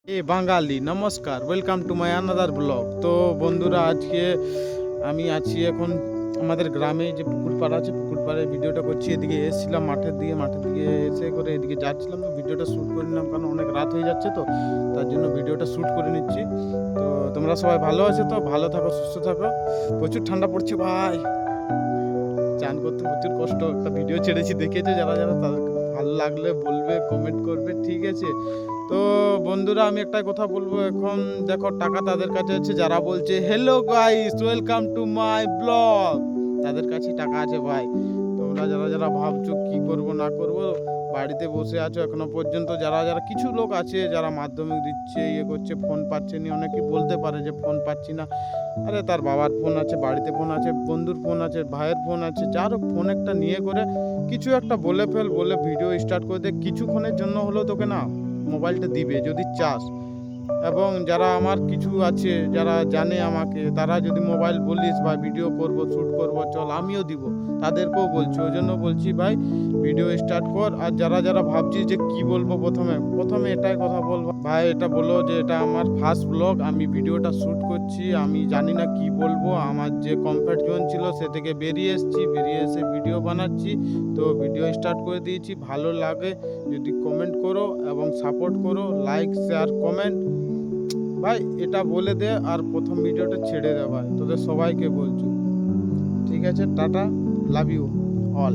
বাঙালি নমস্কার, welcome to my another blog. তো বন্ধুরা, আজকে আমি আছি এখন আমাদের গ্রামে যে পুকুর পাড় আছে, পুকুর পাড়ে ভিডিওটা করছি। এদিকে এসেছিলাম মাঠের দিকে এসে করে এদিকে যাচ্ছিলাম, তো ভিডিওটা শ্যুট করে নিলাম, কারণ অনেক রাত হয়ে যাচ্ছে, তো তার জন্য ভিডিওটা শ্যুট করে নিচ্ছি। তো তোমরা সবাই ভালো আছো? তো ভালো থাকো, সুস্থ থাকো। প্রচুর ঠান্ডা পড়ছে ভাই, চান করতে প্রচুর কষ্ট। একটা ভিডিও ছেড়েছি, দেখেছো যারা যারা, তাদেরকে ভালো লাগলে বলবে, কমেন্ট করবে, ঠিক আছে? তো বন্ধুরা, আমি একটা কথা বলবো। এখন দেখো, টাকা তাদের কাছে আছে যারা বলছে hello guys, welcome to my blog, তাদের কাছে টাকা আছে ভাই। তোমরা যারা যারা ভাবছো কি করব না করব, বাড়িতে বসে আছো এখনো পর্যন্ত, যারা যারা কিছু লোক আছে যারা মাধ্যমিক দিচ্ছে, করছে, ফোন পাচ্ছে না। অনেকে বলতে পারে যে ফোন পাচ্ছি না। আরে তার বাবার ফোন আছে, বাড়িতে ফোন আছে, বন্ধুর ফোন আছে, ভাইয়ের ফোন আছে, যার ফোন একটা নিয়ে করে কিছু একটা বলে ফেল, বলে ভিডিও স্টার্ট করে দে। কিছুক্ষণের জন্য হলেও তোকে না মোবাইলটা দিবে যদি চাস। এবং যারা আমার কিছু আছে, যারা জানে আমাকে, তারা যদি মোবাইল বলিস ভাই ভিডিও করব, শ্যুট করব, চল, আমিও দিব, তাদেরকেও বলছি। ওই জন্য বলছি ভাই ভিডিও স্টার্ট কর। আর যারা যারা ভাবছিস যে কি বলবো, প্রথমে এটাই কথা বলবো ভাই, এটা বলো যে এটা আমার ফার্স্ট ব্লগ, আমি ভিডিওটা শ্যুট করছি, আমি জানি না কি বলবো। আমার যে কমফর্ট জোন ছিল সে থেকে বেরিয়ে এসে ভিডিও বানাচ্ছি। তো ভিডিও স্টার্ট করে দিয়েছি। ভালো লাগে যদি কমেন্ট করো এবং সাপোর্ট করো, লাইক শেয়ার কমেন্ট ভাই, এটা বলে দে। আর প্রথম ভিডিওটা ছেড়ে দে ভাই, তোদের সবাইকে বলছি। ঠিক আছে, টাটা, লাভ ইউ অল।